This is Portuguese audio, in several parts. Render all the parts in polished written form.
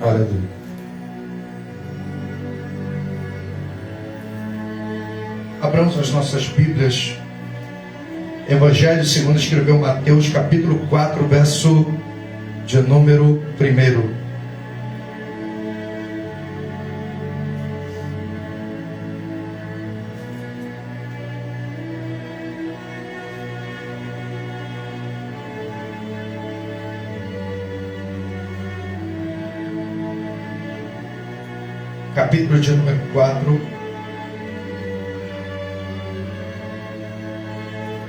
Aleluia. Abramos as nossas Bíblias. Evangelho segundo escreveu Mateus, capítulo 4, verso de número 1. Capítulo de número 4.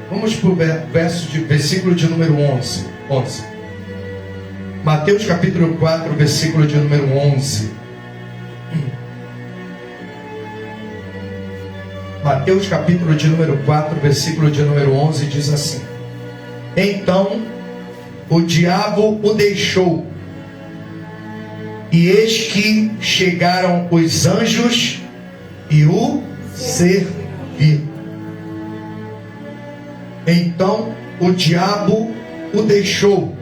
Vamos para o versículo de número 11. Mateus capítulo 4, versículo de número 11. Mateus capítulo de número 4, versículo de número 11 diz assim: Então o diabo o deixou, e eis que chegaram os anjos e o serviram. Então o diabo o deixou,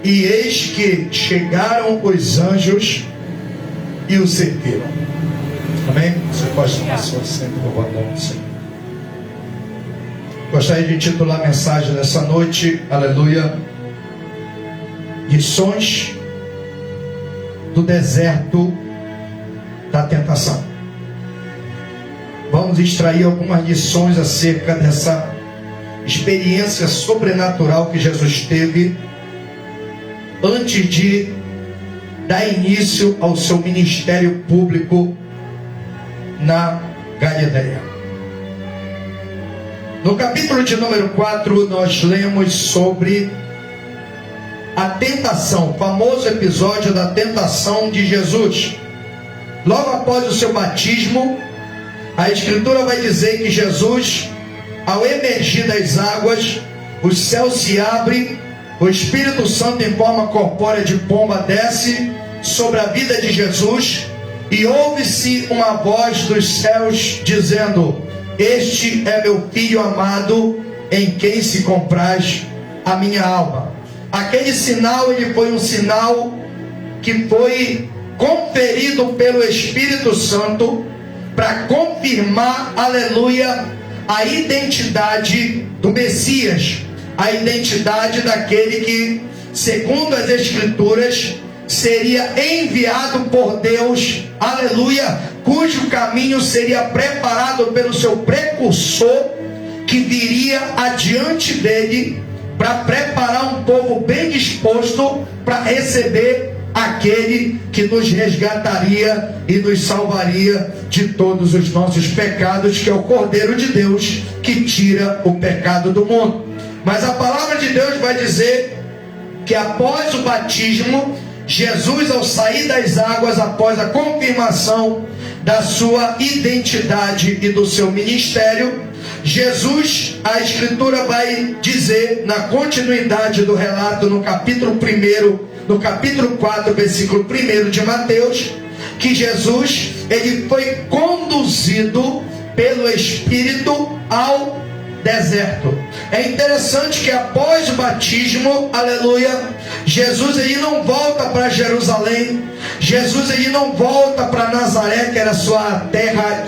e eis que chegaram os anjos e o serviram. Amém? Você pode tomar seu assento, louvado ao nome do Senhor. Gostaria de intitular a mensagem dessa noite, aleluia, lições do deserto da tentação. Vamos extrair algumas lições acerca dessa experiência sobrenatural que Jesus teve antes de dar início ao seu ministério público na Galileia. No capítulo de número 4, nós lemos sobre a tentação, o famoso episódio da tentação de Jesus. Logo após o seu batismo, a Escritura vai dizer que Jesus, ao emergir das águas, os céus se abrem, o Espírito Santo em forma corpórea de pomba desce sobre a vida de Jesus, e ouve-se uma voz dos céus dizendo: Este é meu Filho amado, em quem se compraz a minha alma. Aquele sinal, ele foi um sinal que foi conferido pelo Espírito Santo para confirmar, aleluia, a identidade do Messias, a identidade daquele que, segundo as Escrituras, seria enviado por Deus, aleluia, cujo caminho seria preparado pelo seu precursor, que viria adiante dele, para preparar um povo bem disposto para receber aquele que nos resgataria e nos salvaria de todos os nossos pecados, que é o Cordeiro de Deus, que tira o pecado do mundo. Mas a palavra de Deus vai dizer que após o batismo, Jesus, ao sair das águas, após a confirmação da sua identidade e do seu ministério, Jesus, a Escritura vai dizer, na continuidade do relato, no capítulo 1, no capítulo 4, versículo 1 de Mateus, que Jesus, ele foi conduzido pelo Espírito ao deserto. É interessante que após o batismo, aleluia, Jesus ele não volta para Jerusalém, Jesus ele não volta para Nazaré, que era sua terra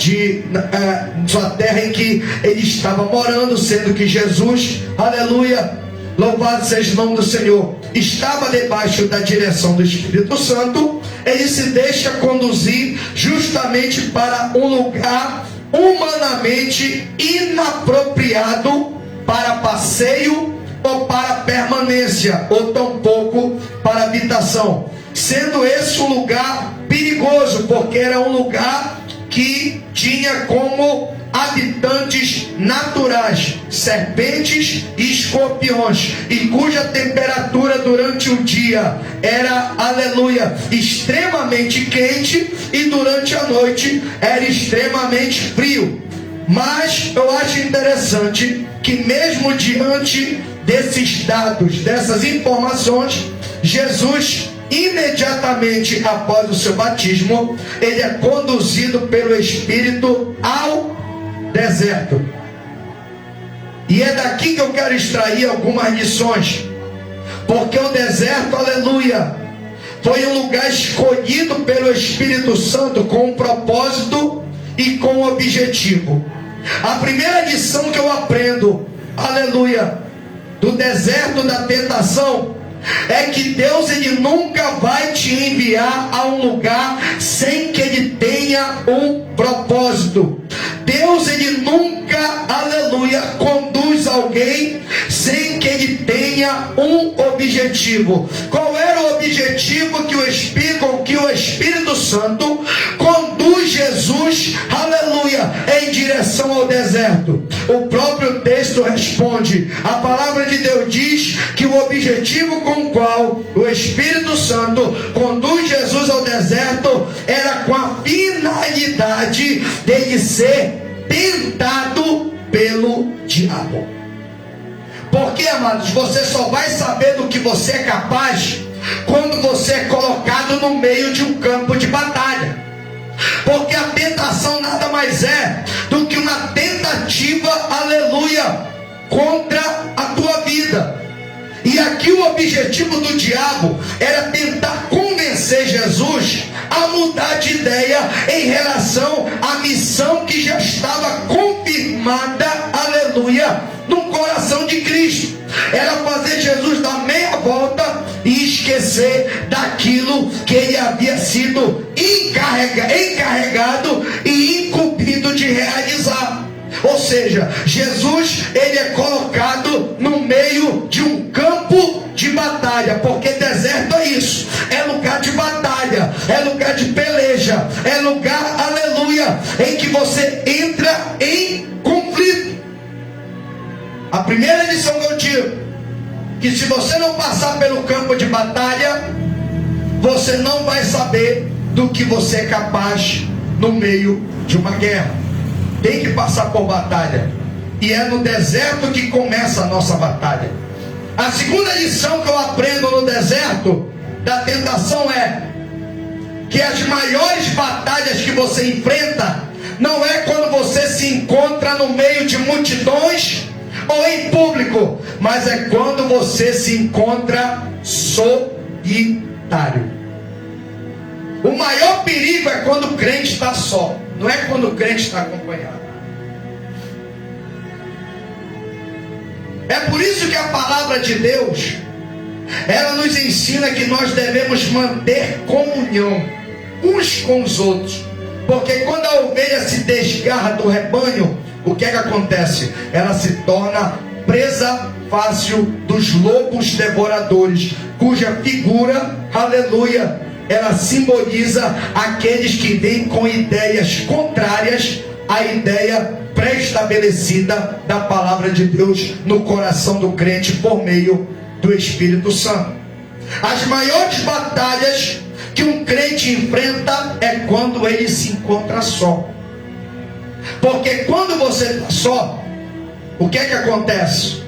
em que ele estava morando, sendo que Jesus, aleluia, louvado seja o nome do Senhor, estava debaixo da direção do Espírito Santo. Ele se deixa conduzir justamente para um lugar humanamente inapropriado para passeio ou para permanência, ou tampouco para habitação, sendo esse um lugar perigoso, porque era um lugar que tinha como habitantes naturais serpentes e escorpiões, e cuja temperatura durante o dia era, aleluia, extremamente quente, e durante a noite era extremamente frio. Mas eu acho interessante que mesmo diante desses dados, dessas informações, Jesus, imediatamente após o seu batismo, ele é conduzido pelo Espírito ao deserto. E é daqui que eu quero extrair algumas lições, porque o deserto, aleluia, foi um lugar escolhido pelo Espírito Santo com um propósito e com um objetivo. A primeira lição que eu aprendo, aleluia, do deserto da tentação, é que Deus, ele nunca vai te enviar a um lugar sem que ele tenha um propósito. Deus, ele nunca, aleluia, conduz alguém sem que ele tenha um objetivo. Qual era o objetivo que o Espírito Santo conduz Jesus, aleluia, em direção ao deserto? O próprio texto responde. A palavra de Deus diz que o objetivo com o qual o Espírito Santo conduz Jesus ao deserto era com a finalidade dele ser tentado pelo diabo. Porque, amados, você só vai saber do que você é capaz quando você é colocado no meio de um campo de batalha. Porque a tentação nada mais é do que uma tentativa, aleluia, contra a tua vida. E aqui o objetivo do diabo era tentar convencer Jesus a mudar de ideia em relação à missão que já estava confirmada, aleluia, no coração de Cristo. Era fazer Jesus dar meia volta e esquecer daquilo que ele havia sido encarregado e incumbido de realizar. Ou seja, Jesus, ele é colocado no meio de um campo de batalha, porque deserto é isso, é lugar de batalha, é lugar de peleja, é lugar, aleluia, em que você entra em conflito. A primeira lição que eu tiro, que se você não passar pelo campo de batalha, você não vai saber do que você é capaz no meio de uma guerra. Tem que passar por batalha. E é no deserto que começa a nossa batalha. A segunda lição que eu aprendo no deserto da tentação é que as maiores batalhas que você enfrenta não é quando você se encontra no meio de multidões ou em público, mas é quando você se encontra solitário. O maior perigo é quando o crente está só, não é quando o crente está acompanhado. É por isso que a palavra de Deus, ela nos ensina que nós devemos manter comunhão uns com os outros. Porque quando a ovelha se desgarra do rebanho, o que é que acontece? Ela se torna presa fácil dos lobos devoradores, cuja figura, aleluia, ela simboliza aqueles que vêm com ideias contrárias à ideia pré-estabelecida da palavra de Deus no coração do crente por meio do Espírito Santo. As maiores batalhas que um crente enfrenta é quando ele se encontra só. Porque quando você está só, o que é que acontece?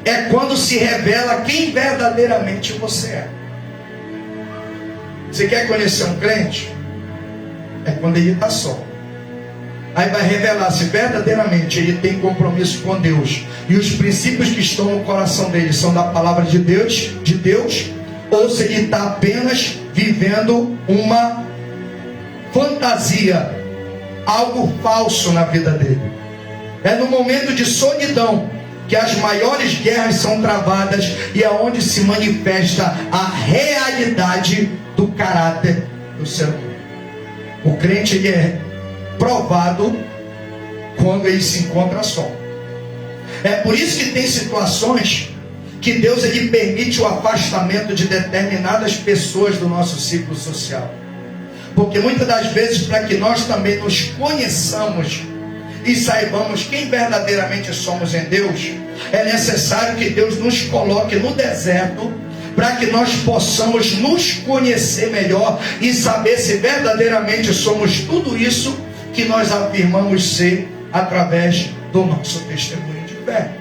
É quando se revela quem verdadeiramente você é. Você quer conhecer um crente? É quando ele está só. Aí vai revelar se verdadeiramente ele tem compromisso com Deus e os princípios que estão no coração dele são da palavra de Deus, ou se ele está apenas vivendo uma fantasia, algo falso na vida dele. É no momento de solidão que as maiores guerras são travadas e é onde se manifesta a realidade do caráter do ser humano. O crente, ele é provado quando ele se encontra só. É por isso que tem situações que Deus, ele permite o afastamento de determinadas pessoas do nosso ciclo social. Porque muitas das vezes, para que nós também nos conheçamos e saibamos quem verdadeiramente somos em Deus, é necessário que Deus nos coloque no deserto, para que nós possamos nos conhecer melhor e saber se verdadeiramente somos tudo isso que nós afirmamos ser através do nosso testemunho de fé.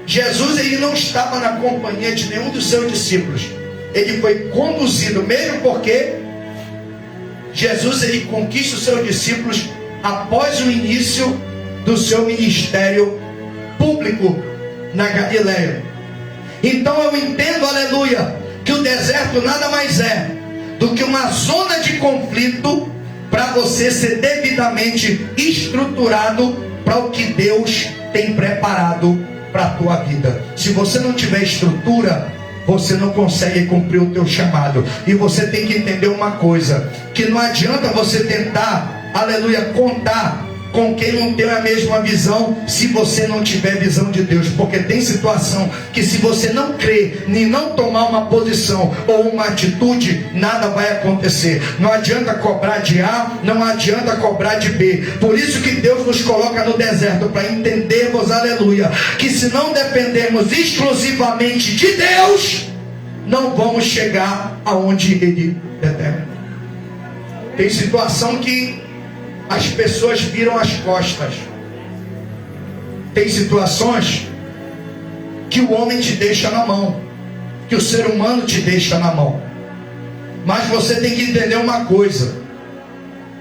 Jesus, ele não estava na companhia de nenhum dos seus discípulos. Ele foi conduzido, mesmo porque Jesus, ele conquista os seus discípulos após o início do seu ministério público na Galileia. Então eu entendo, aleluia, que o deserto nada mais é do que uma zona de conflito para você ser devidamente estruturado para o que Deus tem preparado para a tua vida. Se você não tiver estrutura, você não consegue cumprir o teu chamado. E você tem que entender uma coisa, que não adianta você tentar, aleluia, contar com quem não tem a mesma visão, se você não tiver visão de Deus. Porque tem situação que, se você não crer nem não tomar uma posição ou uma atitude, nada vai acontecer. Não adianta cobrar de A, não adianta cobrar de B. Por isso que Deus nos coloca no deserto, para entendermos, aleluia, que se não dependermos exclusivamente de Deus, não vamos chegar aonde Ele determina. Tem situação que as pessoas viram as costas. Tem situações que o homem te deixa na mão, que o ser humano te deixa na mão. Mas você tem que entender uma coisa,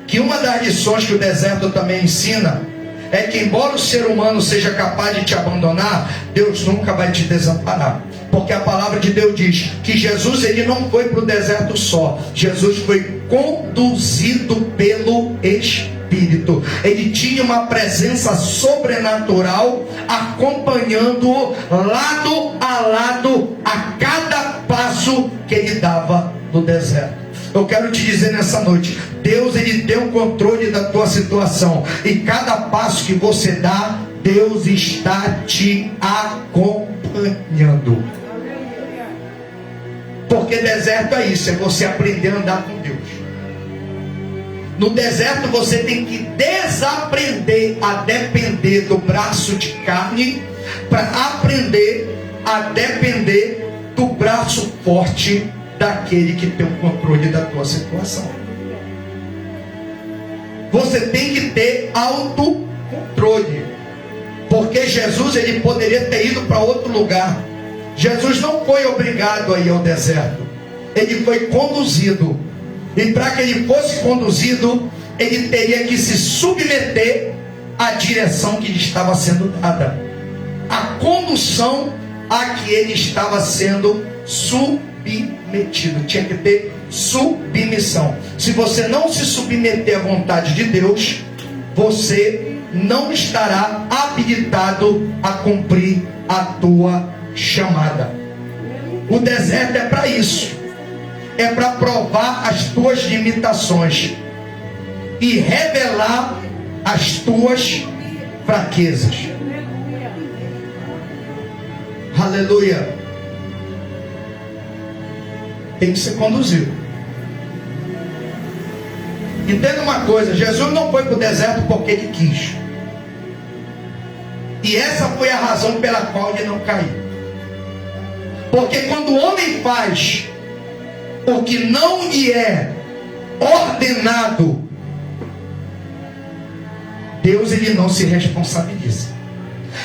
que uma das lições que o deserto também ensina é que, embora o ser humano seja capaz de te abandonar, Deus nunca vai te desamparar. Porque a palavra de Deus diz que Jesus, ele não foi para o deserto só. Jesus foi conduzido pelo Espírito. Ele tinha uma presença sobrenatural acompanhando-o lado a lado a cada passo que ele dava no deserto. Eu quero te dizer nessa noite, Deus, ele tem o controle da tua situação, e cada passo que você dá, Deus está te acompanhando. Porque deserto é isso, é você aprender a andar com Deus. No deserto você tem que desaprender a depender do braço de carne, para aprender a depender do braço forte daquele que tem o controle da tua situação. Você tem que ter autocontrole, porque Jesus, ele poderia ter ido para outro lugar. Jesus não foi obrigado a ir ao deserto, ele foi conduzido. E para que ele fosse conduzido, ele teria que se submeter à direção que lhe estava sendo dada, a condução a que ele estava sendo submetido. Tinha que ter submissão. Se você não se submeter à vontade de Deus, você não estará habilitado a cumprir a tua chamada. O deserto é para isso. É para provar as tuas limitações e revelar as tuas fraquezas. Aleluia. Tem que ser conduzido. Entenda uma coisa, Jesus não foi para o deserto porque ele quis. E essa foi a razão pela qual ele não caiu. Porque quando o homem faz o que não lhe é ordenado, Deus, ele não se responsabiliza.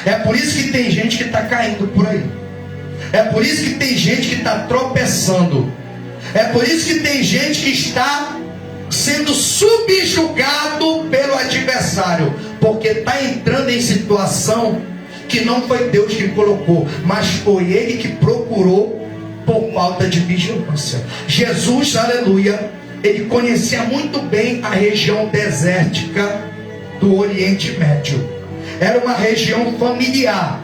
É por isso que tem gente que está caindo por aí. É por isso que tem gente que está tropeçando. É por isso que tem gente que está sendo subjugado pelo adversário, porque está entrando em situação que não foi Deus que colocou, mas foi ele que procurou por falta de vigilância. Jesus, aleluia, ele conhecia muito bem a região desértica do Oriente Médio. Era uma região familiar,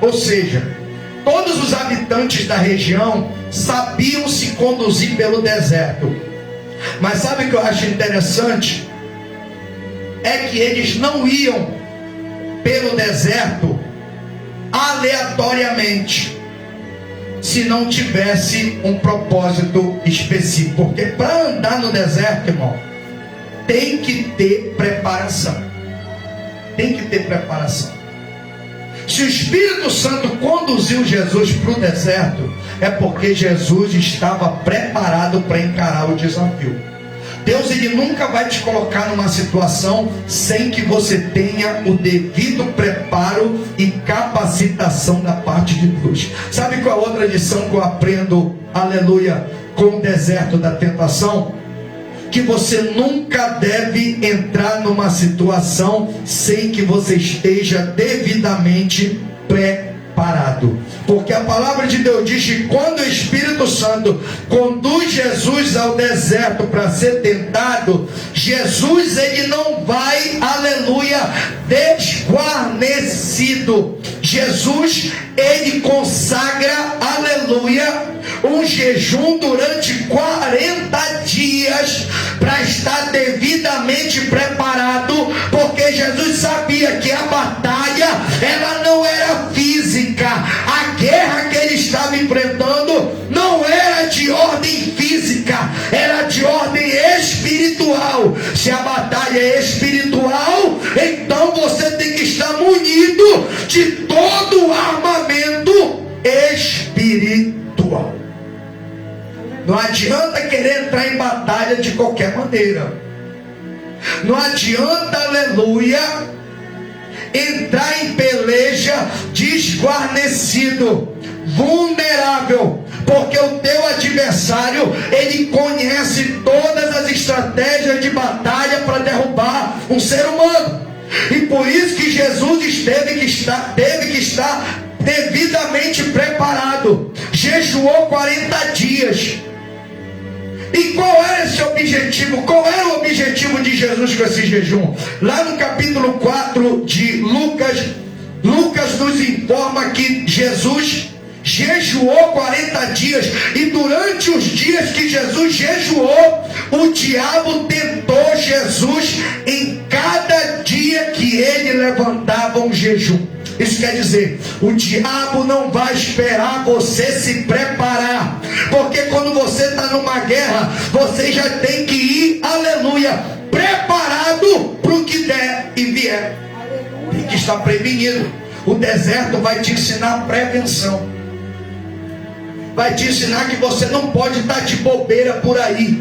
ou seja, todos os habitantes da região sabiam se conduzir pelo deserto. Mas sabe o que eu acho interessante? É que eles não iam pelo deserto aleatoriamente, se não tivesse um propósito específico. Porque para andar no deserto, irmão, tem que ter preparação. Tem que ter preparação. Se o Espírito Santo conduziu Jesus para o deserto, é porque Jesus estava preparado para encarar o desafio. Deus, ele nunca vai te colocar numa situação sem que você tenha o devido preparo e capacitação da parte de Deus. Sabe qual é a outra lição que eu aprendo, aleluia, com o deserto da tentação? Que você nunca deve entrar numa situação sem que você esteja devidamente preparado. preparado. Porque a palavra de Deus diz que quando o Espírito Santo conduz Jesus ao deserto para ser tentado, Jesus ele não vai, aleluia, desguarnecido. Jesus ele consagra, aleluia, um jejum durante 40 dias para estar devidamente preparado, porque Jesus sabia que a batalha ela não era física. A guerra que ele estava enfrentando não era de ordem física, era de ordem espiritual. Se a batalha é espiritual, então você tem que estar munido de todo o armamento espiritual. Não adianta querer entrar em batalha de qualquer maneira. Não adianta, aleluia, entrar em peleja desguarnecido, vulnerável, porque o teu adversário ele conhece todas as estratégias de batalha para derrubar um ser humano. E por isso que Jesus teve que estar devidamente preparado. Jejuou 40 dias. E qual era esse objetivo? Qual era o objetivo de Jesus com esse jejum? Lá no capítulo 4 de Lucas, Lucas nos informa que Jesus jejuou 40 dias. E durante os dias que Jesus jejuou, o diabo tentou Jesus em cada dia que ele levantava um jejum. Isso quer dizer, o diabo não vai esperar você se preparar, porque quando você está numa guerra, você já tem que ir, aleluia, preparado para o que der e vier. Tem que estar prevenido. O deserto vai te ensinar prevenção, vai te ensinar que você não pode estar de bobeira por aí,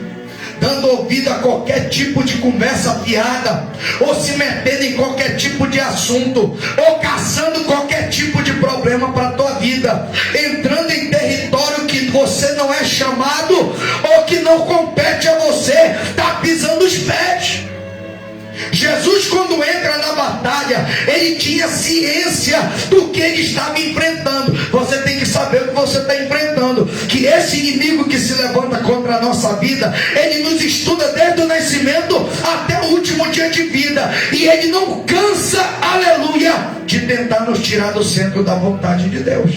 dando ouvido a qualquer tipo de conversa fiada, ou se metendo em qualquer tipo de assunto, ou caçando qualquer tipo de problema para a tua vida, entrando em território que você não é chamado, ou que não compete a você, está pisando os pés. Jesus, quando entra na batalha, ele tinha ciência do que ele estava enfrentando. Você tem que saber o que você está enfrentando, que esse inimigo que se levanta contra a nossa vida, ele nos estuda desde o nascimento até o último dia de vida, e ele não cansa, aleluia, de tentar nos tirar do centro da vontade de Deus.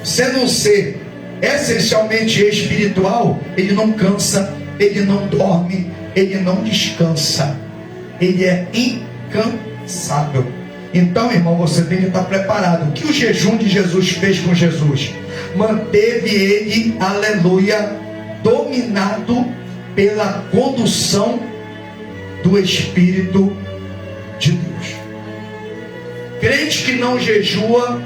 Sendo um ser essencialmente espiritual, ele não cansa, ele não dorme, ele não descansa, ele é incansável. Então, irmão, você tem que estar preparado. O que o jejum de Jesus fez com Jesus? Manteve ele, aleluia, dominado pela condução do Espírito de Deus. Crente que não jejua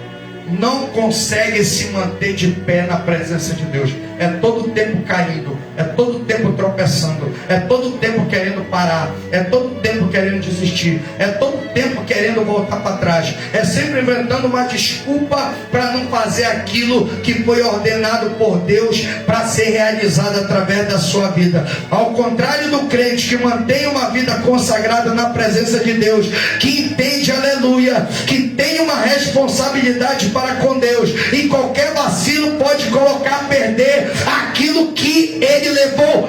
não consegue se manter de pé na presença de Deus. É todo tempo caindo, é todo tempo tropeçando, é todo tempo querendo parar, é todo tempo querendo desistir, é todo tempo querendo voltar para trás, é sempre inventando uma desculpa para não fazer aquilo que foi ordenado por Deus para ser realizado através da sua vida. Ao contrário do crente que mantém uma vida consagrada na presença de Deus, que entende, aleluia, que tem uma responsabilidade para com Deus, e qualquer vacilo pode colocar a perder aquilo que ele levou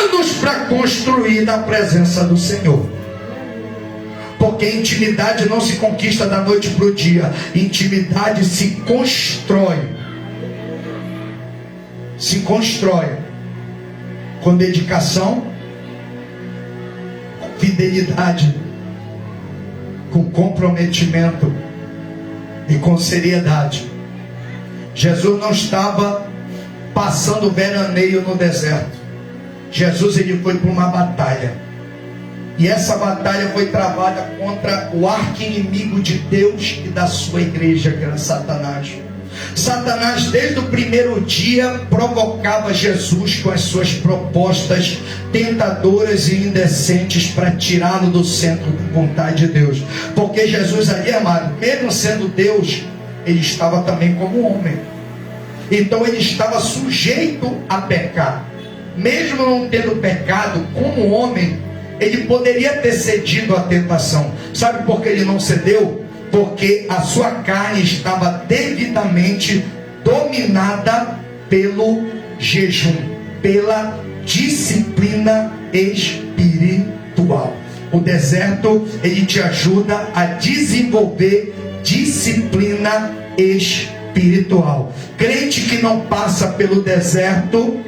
anos para construir na presença do Senhor. Porque intimidade não se conquista da noite para o dia, intimidade se constrói com dedicação, com fidelidade, com comprometimento e com seriedade. Jesus não estava passando veraneio no deserto. Jesus ele foi para uma batalha, e essa batalha foi travada contra o arqui-inimigo de Deus e da sua igreja, que era Satanás. Satanás, desde o primeiro dia, provocava Jesus com as suas propostas tentadoras e indecentes para tirá-lo do centro da vontade de Deus. Porque Jesus ali, amado, mesmo sendo Deus, ele estava também como homem. Então ele estava sujeito a pecar. Mesmo não tendo pecado, como homem, ele poderia ter cedido à tentação. Sabe por que ele não cedeu? porque a sua carne estava devidamente dominada pelo jejum, pela disciplina espiritual. O deserto, ele te ajuda a desenvolver disciplina espiritual. Crente que não passa pelo deserto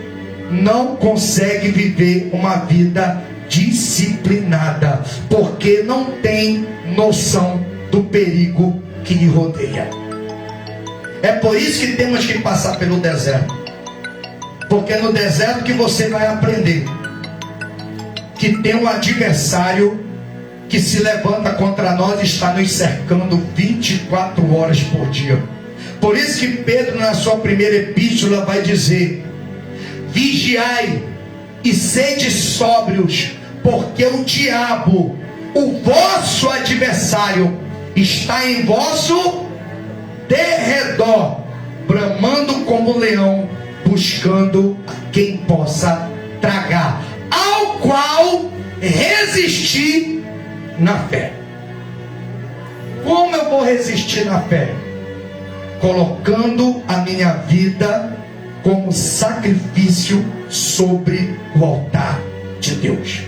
não consegue viver uma vida disciplinada, porque não tem noção do perigo que lhe rodeia. É por isso que temos que passar pelo deserto, porque é no deserto que você vai aprender que tem um adversário que se levanta contra nós e está nos cercando 24 horas por dia. Por isso que Pedro, na sua primeira epístola, vai dizer: vigiai e sede sóbrios, porque o diabo, o vosso adversário, está em vosso derredor, bramando como leão, buscando a quem possa tragar, ao qual resistir na fé. Como eu vou resistir na fé? Colocando a minha vida como sacrifício sobre o altar de Deus.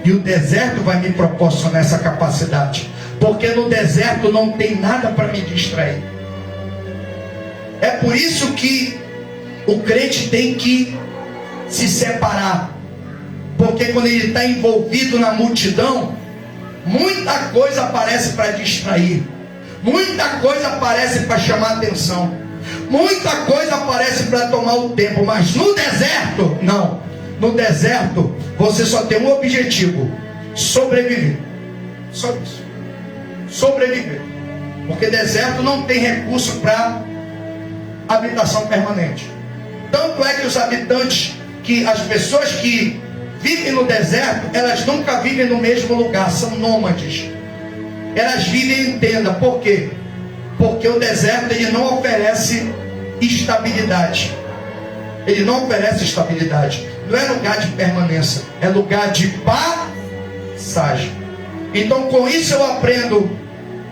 E o deserto vai me proporcionar essa capacidade, porque no deserto não tem nada para me distrair. É por isso que o crente tem que se separar, porque quando ele está envolvido na multidão, muita coisa aparece para distrair, muita coisa aparece para chamar atenção, muita coisa aparece para tomar o tempo. Mas no deserto, não. No deserto, você só tem um objetivo: sobreviver. Só isso. Sobreviver. Porque deserto não tem recurso para habitação permanente. Tanto é que os habitantes, as pessoas que vivem no deserto, elas nunca vivem no mesmo lugar, são nômades. Elas vivem em tenda. Por quê? Porque o deserto, ele não oferece estabilidade. Ele não oferece estabilidade. Não é lugar de permanência, é lugar de passagem. Então, com isso eu aprendo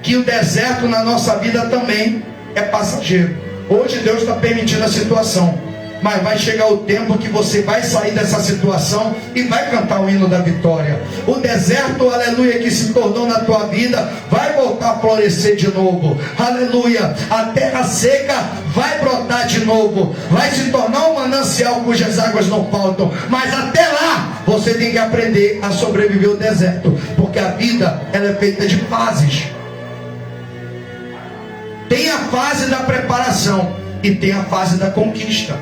que o deserto na nossa vida também é passageiro. Hoje Deus está permitindo a situação, mas vai chegar o tempo que você vai sair dessa situação e vai cantar o hino da vitória. O deserto, aleluia, que se tornou na tua vida, vai voltar a florescer de novo. Aleluia. A terra seca vai brotar de novo, vai se tornar um manancial cujas águas não faltam. Mas até lá, você tem que aprender a sobreviver ao deserto, porque a vida, ela é feita de fases. Tem a fase da preparação e tem a fase da conquista.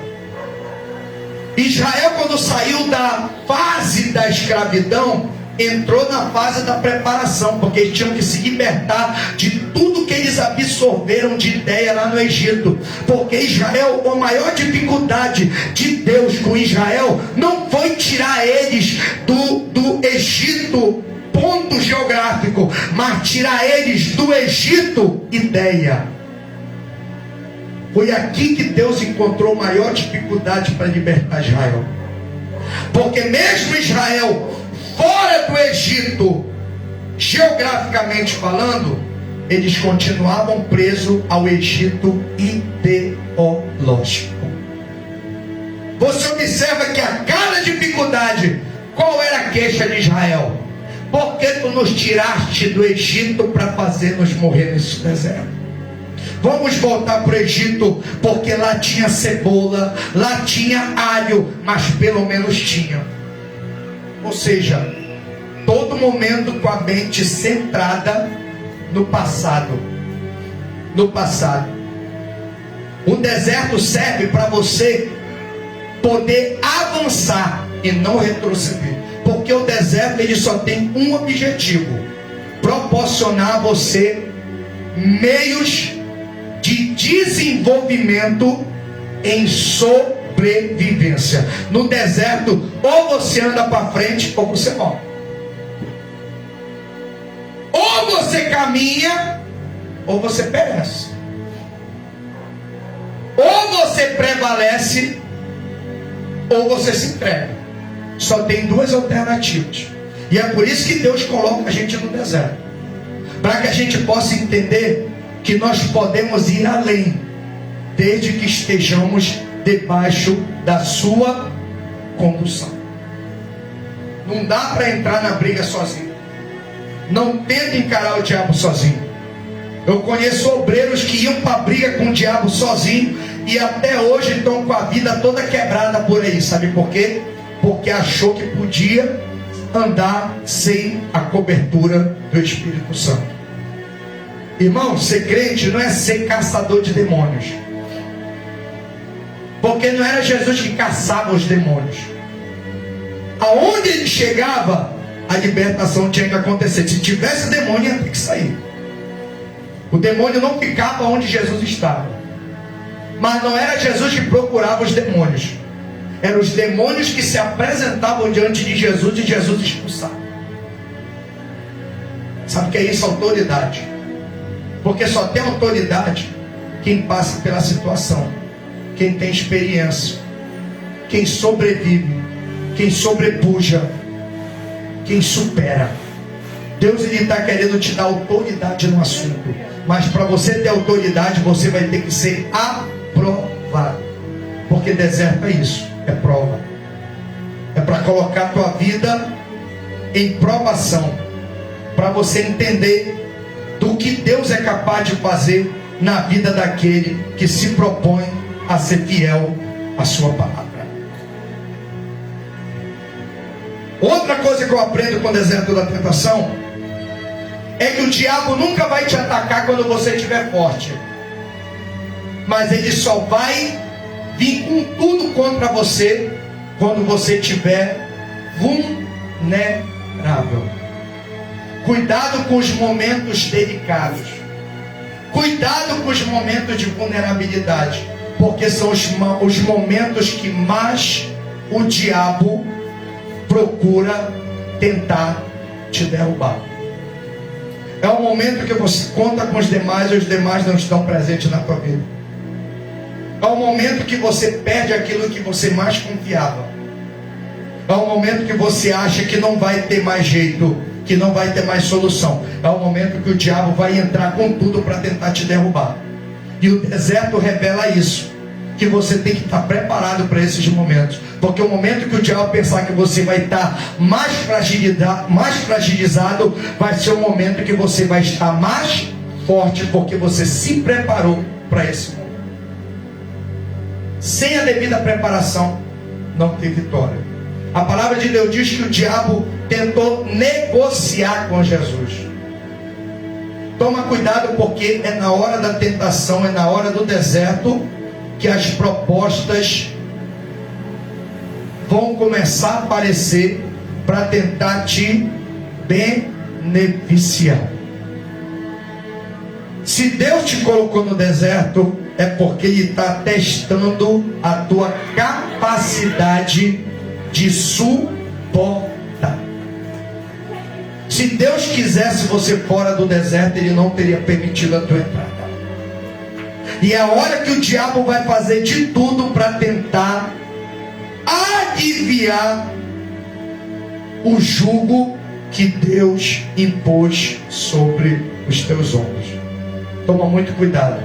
Israel, quando saiu da fase da escravidão, entrou na fase da preparação, porque eles tinham que se libertar de tudo que eles absorveram de ideia lá no Egito. Porque Israel, a maior dificuldade de Deus com Israel não foi tirar eles do Egito, ponto geográfico, mas tirar eles do Egito, ideia. Foi aqui que Deus encontrou maior dificuldade para libertar Israel. Porque mesmo Israel fora do Egito, geograficamente falando, eles continuavam presos ao Egito ideológico. Você observa que a cada dificuldade, qual era a queixa de Israel? Por que tu nos tiraste do Egito para fazer-nos morrer nesse deserto? Vamos voltar para o Egito, porque lá tinha cebola, lá tinha alho, mas pelo menos tinha. Ou seja, todo momento com a mente centrada no passado. No passado. O deserto serve para você poder avançar e não retroceder. Porque o deserto, ele só tem um objetivo: proporcionar a você meios de desenvolvimento em sobrevivência. No deserto, ou você anda para frente, ou você morre. Ou você caminha, ou você perece. Ou você prevalece, ou você se entrega. Só tem duas alternativas. E é por isso que Deus coloca a gente no deserto. para que a gente possa entender que nós podemos ir além, desde que estejamos debaixo da sua condução. Não dá para entrar na briga sozinho. Não tenta encarar o diabo sozinho. Eu conheço obreiros que iam para a briga com o diabo sozinho e até hoje estão com a vida toda quebrada por aí. Sabe por quê? Porque achou que podia andar sem a cobertura do Espírito Santo. Irmão, ser crente não é ser caçador de demônios. Porque não era Jesus que caçava os demônios. Aonde ele chegava, a libertação tinha que acontecer. Se tivesse demônio, ia ter que sair. O demônio não ficava onde Jesus estava. Mas não era Jesus que procurava os demônios. Eram os demônios que se apresentavam diante de Jesus e Jesus expulsava. Sabe o que é isso? Autoridade. Porque só tem autoridade quem passa pela situação, quem tem experiência, quem sobrevive, quem sobrepuja, quem supera. Deus está querendo te dar autoridade no assunto, mas para você ter autoridade, você vai ter que ser aprovado. Porque deserto é isso, é prova. É para colocar a tua vida em provação, para você entender do que Deus é capaz de fazer na vida daquele que se propõe a ser fiel à sua palavra. Outra coisa que eu aprendo com o deserto da tentação é que o diabo nunca vai te atacar quando você estiver forte, mas ele só vai vir com tudo contra você quando você estiver vulnerável. Cuidado com os momentos delicados. Cuidado com os momentos de vulnerabilidade, porque são os momentos que mais o diabo procura tentar te derrubar. É o momento que você conta com os demais e os demais não estão presentes na tua vida. É o momento que você perde aquilo que você mais confiava. É o momento que você acha que não vai ter mais jeito, que não vai ter mais solução. É o momento que o diabo vai entrar com tudo para tentar te derrubar. E o deserto revela isso, que você tem que estar preparado para esses momentos. Porque o momento que o diabo pensar que você vai estar mais fragilizado, vai ser o momento que você vai estar mais forte, porque você se preparou para esse momento. Sem a devida preparação, não tem vitória. A palavra de Deus diz que o diabo tentou negociar com Jesus. Toma cuidado, porque é na hora da tentação, é na hora do deserto, que as propostas vão começar a aparecer para tentar te beneficiar. Se Deus te colocou no deserto, é porque Ele está testando a tua capacidade de suportar. Se Deus quisesse você fora do deserto, Ele não teria permitido a tua entrada. E é a hora que o diabo vai fazer de tudo para tentar aliviar o jugo que Deus impôs sobre os teus ombros. Toma muito cuidado,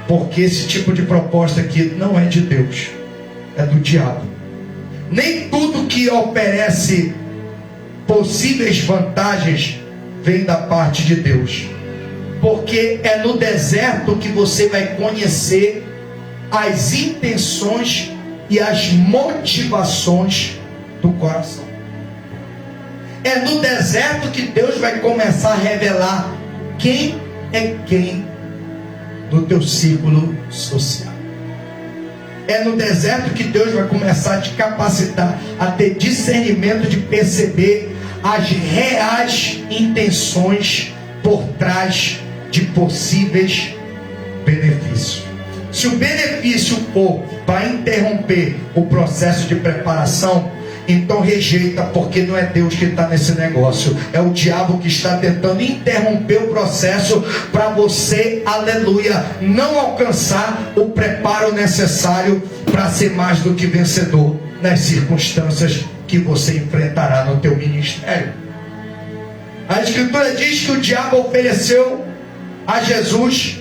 porque esse tipo de proposta aqui não é de Deus, é do diabo. Nem tudo que oferece possíveis vantagens vem da parte de Deus, porque é no deserto que você vai conhecer as intenções e as motivações do coração. É no deserto que Deus vai começar a revelar quem é quem no teu círculo social. É no deserto que Deus vai começar a te capacitar a ter discernimento de perceber as reais intenções por trás de possíveis benefícios. Se o benefício for para interromper o processo de preparação, então rejeita, porque não é Deus que está nesse negócio, é o diabo que está tentando interromper o processo para você, aleluia, não alcançar o preparo necessário para ser mais do que vencedor nas circunstâncias que você enfrentará no teu ministério. A Escritura diz que o diabo ofereceu a Jesus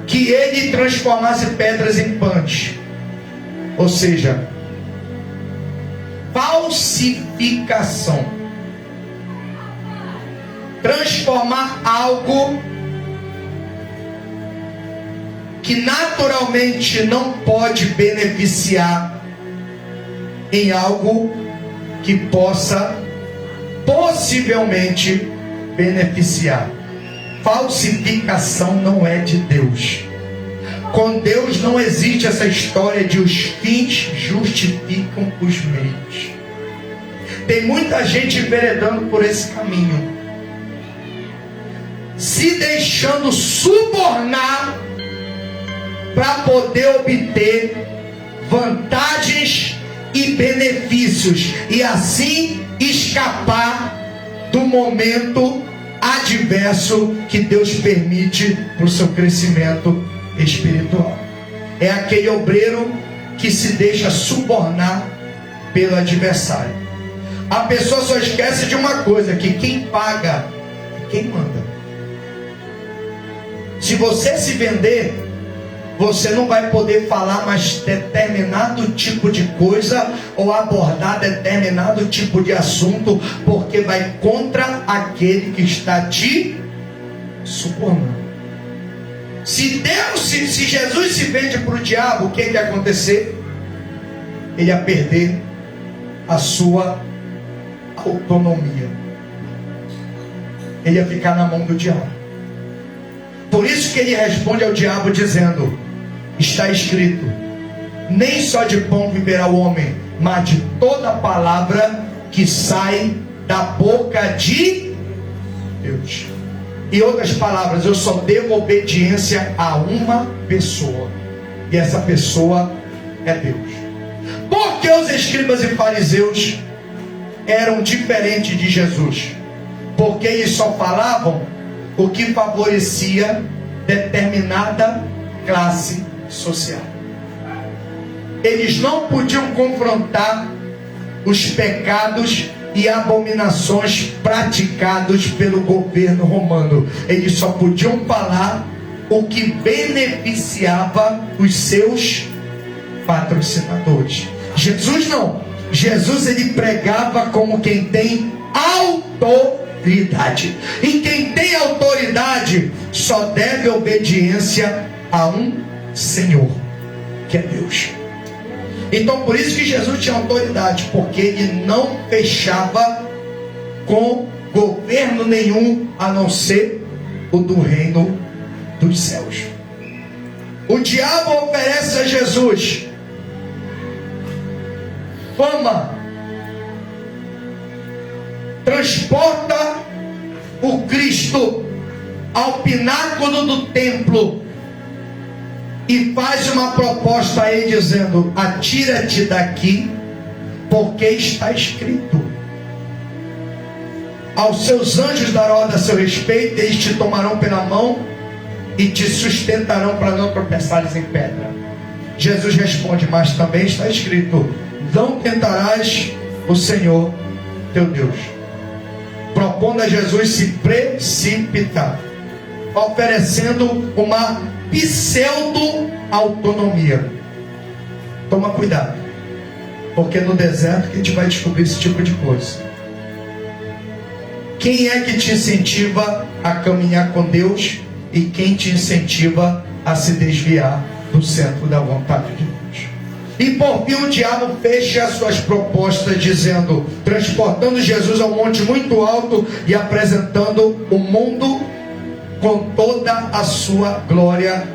que ele transformasse pedras em pães. Ou seja, falsificação. Transformar algo que naturalmente não pode beneficiar em algo que possa possivelmente beneficiar. Falsificação não é de Deus. Com Deus não existe essa história de os fins justificam os meios. Tem muita gente enveredando por esse caminho, se deixando subornar para poder obter vantagens e benefícios, e assim escapar do momento adverso que Deus permite para o seu crescimento espiritual. É aquele obreiro que se deixa subornar pelo adversário. A pessoa só esquece de uma coisa, que quem paga é quem manda. Se você se vender, você não vai poder falar mais determinado tipo de coisa ou abordar determinado tipo de assunto, porque vai contra aquele que está te subornando. Se Jesus se vende para o diabo, o que ia acontecer? Ele ia perder a sua autonomia. Ele ia ficar na mão do diabo. Por isso que ele responde ao diabo dizendo: está escrito, nem só de pão viverá o homem, mas de toda palavra que sai da boca de Deus. Em outras palavras, eu só devo obediência a uma pessoa, e essa pessoa é Deus. Porque os escribas e fariseus eram diferentes de Jesus? Porque eles só falavam o que favorecia determinada classe social. Eles não podiam confrontar os pecados e abominações praticados pelo governo romano. Eles só podiam falar o que beneficiava os seus patrocinadores. Jesus não. Jesus ele pregava como quem tem autoridade. E quem tem autoridade só deve obediência a um Senhor, que é Deus. Então por isso que Jesus tinha autoridade, porque ele não fechava com governo nenhum, a não ser o do reino dos céus. O diabo oferece a Jesus fama, transporta o Cristo ao pináculo do templo e faz uma proposta a ele dizendo: atira-te daqui, porque está escrito, aos seus anjos dará ordem a seu respeito, eles te tomarão pela mão e te sustentarão para não tropeçares em pedra. Jesus responde: mas também está escrito, não tentarás o Senhor teu Deus. Propondo a Jesus se precipitar, oferecendo uma pseudo-autonomia. Toma cuidado, porque no deserto que a gente vai descobrir esse tipo de coisa. Quem é que te incentiva a caminhar com Deus e quem te incentiva a se desviar do centro da vontade de Deus? E por fim o diabo fecha as suas propostas dizendo, transportando Jesus a um monte muito alto e apresentando o mundo com toda a sua glória,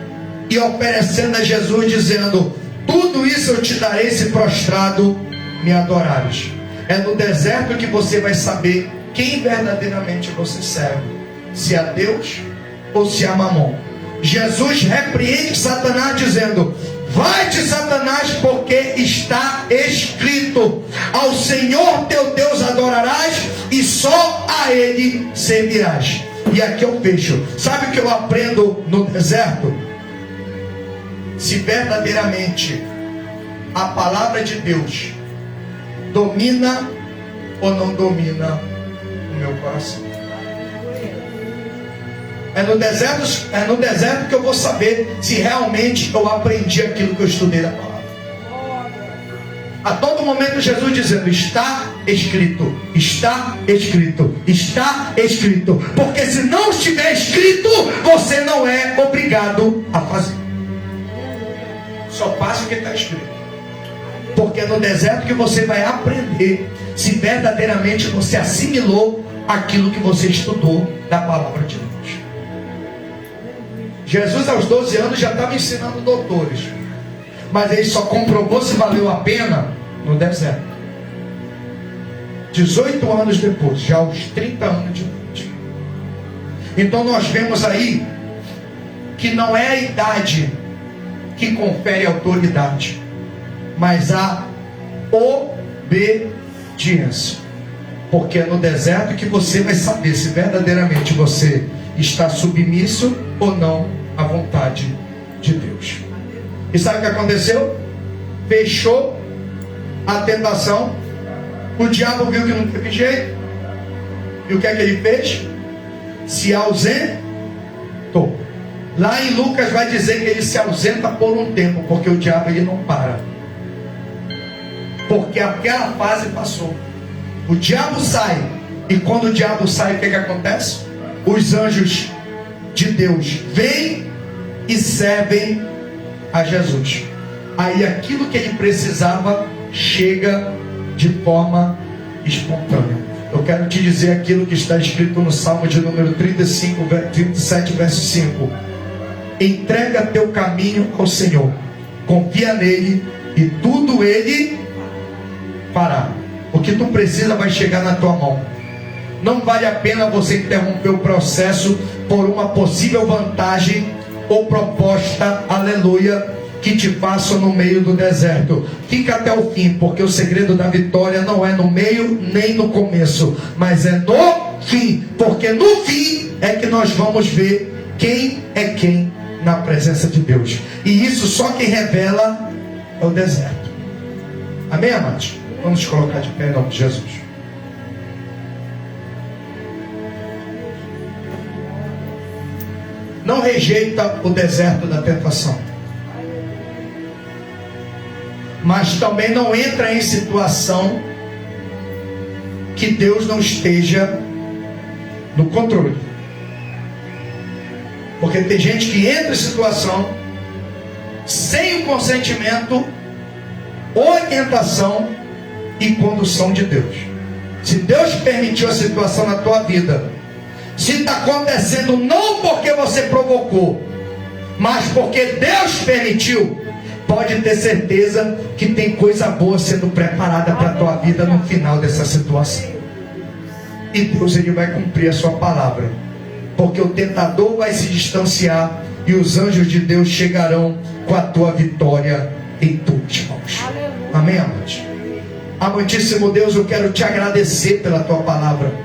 e oferecendo a Jesus dizendo: tudo isso eu te darei se prostrado me adorares. É no deserto que você vai saber quem verdadeiramente você serve, se a Deus ou se a Mamon. Jesus repreende Satanás dizendo: vai-te, Satanás, porque está escrito, ao Senhor teu Deus adorarás e só a Ele servirás. E aqui eu fecho. Sabe o que eu aprendo no deserto? Se verdadeiramente a palavra de Deus domina ou não domina no meu coração. É no deserto que eu vou saber se realmente eu aprendi aquilo que eu estudei da palavra. A todo momento Jesus dizendo: está escrito, está escrito, está escrito. Porque se não estiver escrito, você não é obrigado a fazer. Só faça o que está escrito. Porque é no deserto que você vai aprender se verdadeiramente você assimilou aquilo que você estudou da palavra de Deus. Jesus aos 12 anos já estava ensinando doutores, mas ele só comprovou se valeu a pena no deserto. 18 anos depois, já aos 30 anos de idade. Então nós vemos aí que não é a idade que confere autoridade, mas a obediência. Porque é no deserto que você vai saber se verdadeiramente você está submisso ou não à vontade de Deus. E sabe o que aconteceu? Fechou a tentação. O diabo viu que não teve jeito. E o que é que ele fez? Se ausentou. Lá em Lucas vai dizer que ele se ausenta por um tempo, porque o diabo ele não para. Porque aquela fase passou. O diabo sai. E quando o diabo sai, o que acontece? Os anjos de Deus vêm e servem a Jesus. Aí aquilo que ele precisava chega de forma espontânea. Eu quero te dizer aquilo que está escrito no Salmo de número 37, verso 5. Entrega teu caminho ao Senhor, confia nele e tudo ele fará. O que tu precisa vai chegar na tua mão. Não vale a pena você interromper o processo por uma possível vantagem ou proposta, aleluia, que te façam no meio do deserto. Fica até o fim, porque o segredo da vitória não é no meio nem no começo, mas é no fim, porque no fim é que nós vamos ver quem é quem na presença de Deus. E isso só quem revela é o deserto. Amém, amados? Vamos nos colocar de pé em nome de Jesus. Não rejeita o deserto da tentação, mas também não entra em situação que Deus não esteja no controle. Porque tem gente que entra em situação sem o consentimento, orientação e condução de Deus. Se Deus permitiu a situação na tua vida, se está acontecendo não porque você provocou, mas porque Deus permitiu, pode ter certeza que tem coisa boa sendo preparada para a tua vida no final dessa situação. E Deus ele vai cumprir a sua palavra, porque o tentador vai se distanciar e os anjos de Deus chegarão com a tua vitória em tuas mãos. Amém, amados? Amantíssimo Deus, eu quero te agradecer pela tua palavra.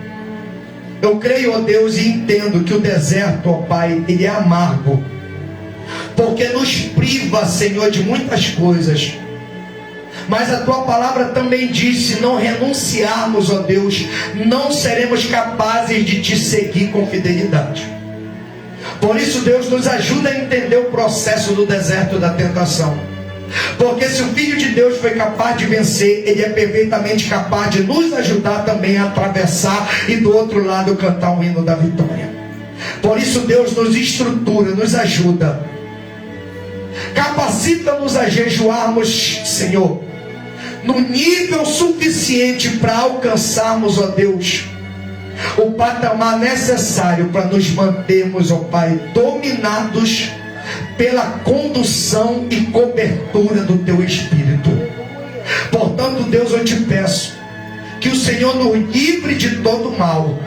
Eu creio, ó Deus, e entendo que o deserto, ó Pai, ele é amargo, porque nos priva, Senhor, de muitas coisas. Mas a tua palavra também diz: se não renunciarmos, ó Deus, não seremos capazes de te seguir com fidelidade. Por isso, Deus, nos ajuda a entender o processo do deserto da tentação. Porque se o Filho de Deus foi capaz de vencer, ele é perfeitamente capaz de nos ajudar também a atravessar e do outro lado cantar o hino da vitória. Por isso, Deus nos estrutura, nos ajuda, capacita-nos a jejuarmos, Senhor, no nível suficiente para alcançarmos, ó Deus, o patamar necessário para nos mantermos, ó Pai, dominados pela condução e cobertura do Teu Espírito. Portanto, Deus, eu te peço que o Senhor nos livre de todo mal.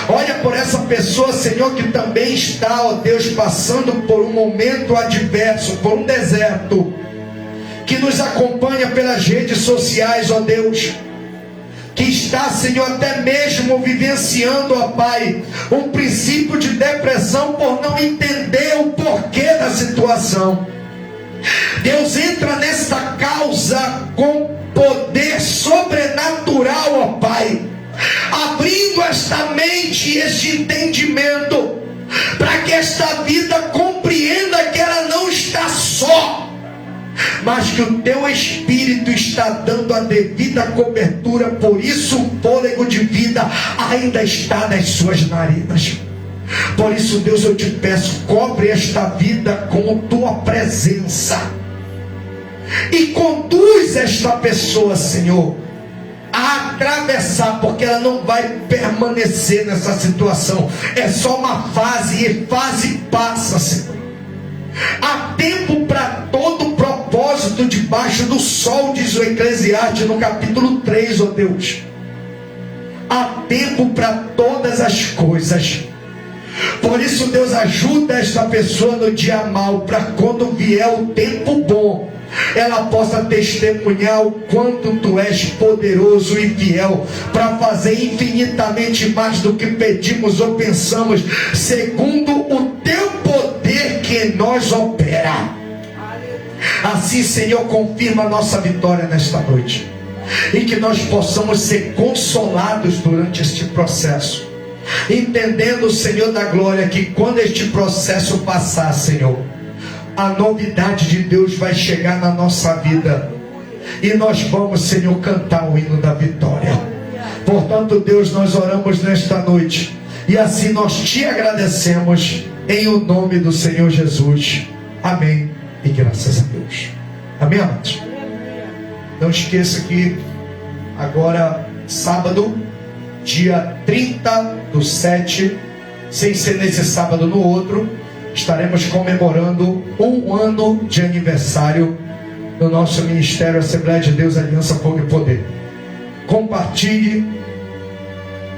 Olha por essa pessoa, Senhor, que também está, ó Deus, passando por um momento adverso, por um deserto, que nos acompanha pelas redes sociais, ó Deus, que está, Senhor, até mesmo vivenciando, ó Pai, um princípio de depressão por não entender o porquê da situação. Deus, entra nesta causa com poder sobrenatural, ó Pai. abrindo esta mente e este entendimento, para que esta vida compreenda que ela não está só, mas que o teu Espírito está dando a devida cobertura. Por isso o fôlego de vida ainda está nas suas narinas. Por isso, Deus, eu te peço, cobre esta vida com tua presença e conduz esta pessoa, Senhor, a atravessar, porque ela não vai permanecer nessa situação. É só uma fase, e fase passa, Senhor. Há tempo para todo propósito debaixo do sol, diz o Eclesiastes no capítulo 3, ó Deus. Há tempo para todas as coisas. Por isso, Deus, ajuda esta pessoa no dia mau, para quando vier o tempo bom, ela possa testemunhar o quanto tu és poderoso e fiel para fazer infinitamente mais do que pedimos ou pensamos, segundo o teu poder que em nós opera. Assim, Senhor, confirma a nossa vitória nesta noite, e que nós possamos ser consolados durante este processo, entendendo, Senhor da glória, que quando este processo passar, Senhor, a novidade de Deus vai chegar na nossa vida, e nós vamos, Senhor, cantar o hino da vitória. Portanto, Deus, nós oramos nesta noite, e assim nós te agradecemos, em o nome do Senhor Jesus. Amém, e graças a Deus. Amém, amados? Não esqueça que agora, sábado, dia 30/7, sem ser nesse sábado no outro, estaremos comemorando 1 ano de aniversário do nosso Ministério Assembleia de Deus, Aliança, Fogo e Poder. Compartilhe,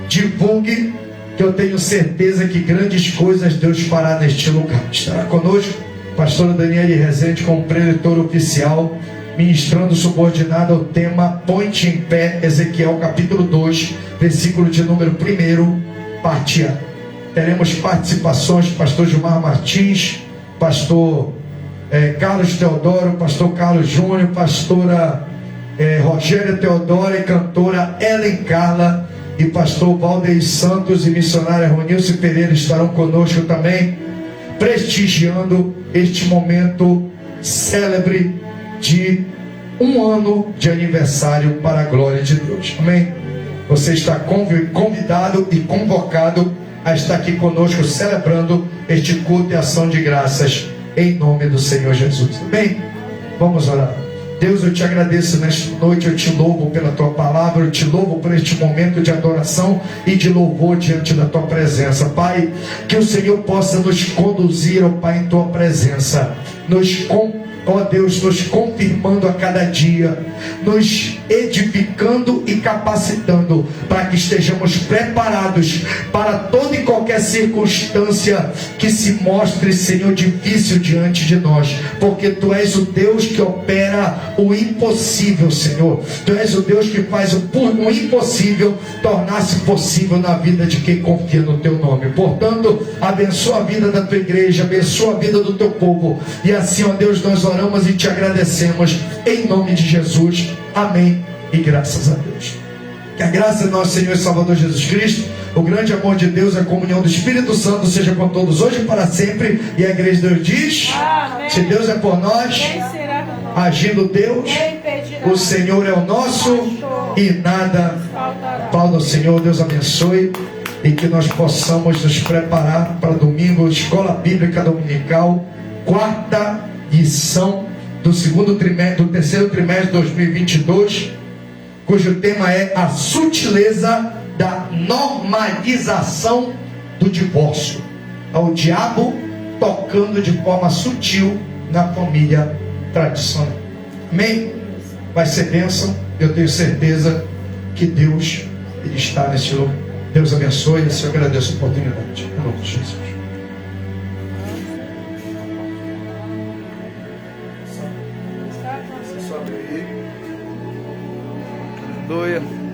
divulgue, que eu tenho certeza que grandes coisas Deus fará neste lugar. Estará conosco a pastora Daniele Rezende como preletor oficial, ministrando subordinado ao tema Põe-te em Pé, Ezequiel capítulo 2, versículo de número 1, parte A. Teremos participações do pastor Gilmar Martins, pastor Carlos Teodoro, pastor Carlos Júnior, pastora Rogéria Teodoro e cantora Ellen Carla, e pastor Valdeir Santos e missionária Ronilce Pereira estarão conosco também, prestigiando este momento célebre de 1 ano de aniversário para a glória de Deus. Amém? Você está convidado e convocado a estar aqui conosco celebrando este culto e ação de graças em nome do Senhor Jesus. Amém? Vamos orar. Deus, eu te agradeço nesta noite, eu te louvo pela tua palavra, eu te louvo por este momento de adoração e de louvor diante da tua presença. Pai, que o Senhor possa nos conduzir, ó Pai, em tua presença, ó Deus, nos confirmando a cada dia, nos edificando e capacitando, para que estejamos preparados para toda e qualquer circunstância que se mostre, Senhor, difícil diante de nós, porque Tu és o Deus que opera o impossível, Senhor. Tu és o Deus que faz o impossível tornar-se possível na vida de quem confia no Teu nome. Portanto, abençoa a vida da Tua igreja, abençoa a vida do Teu povo, e assim, ó Deus, nós oramos e te agradecemos em nome de Jesus. Amém e graças a Deus. Que a graça do nosso Senhor e Salvador Jesus Cristo, o grande amor de Deus, a comunhão do Espírito Santo seja com todos hoje e para sempre. E a igreja de Deus diz: amém. Se Deus é por nós, agindo Deus, o Senhor é o nosso e nada falta ao Senhor. Deus abençoe, e que nós possamos nos preparar para domingo, Escola Bíblica Dominical, 4ª lição do terceiro trimestre de 2022, cujo tema é a sutileza da normalização do divórcio. É o diabo tocando de forma sutil na família tradicional. Amém? Vai ser bênção. Eu tenho certeza que Deus ele está neste lugar. Deus abençoe, e eu agradeço a oportunidade. Em nome de Jesus. Aleluia.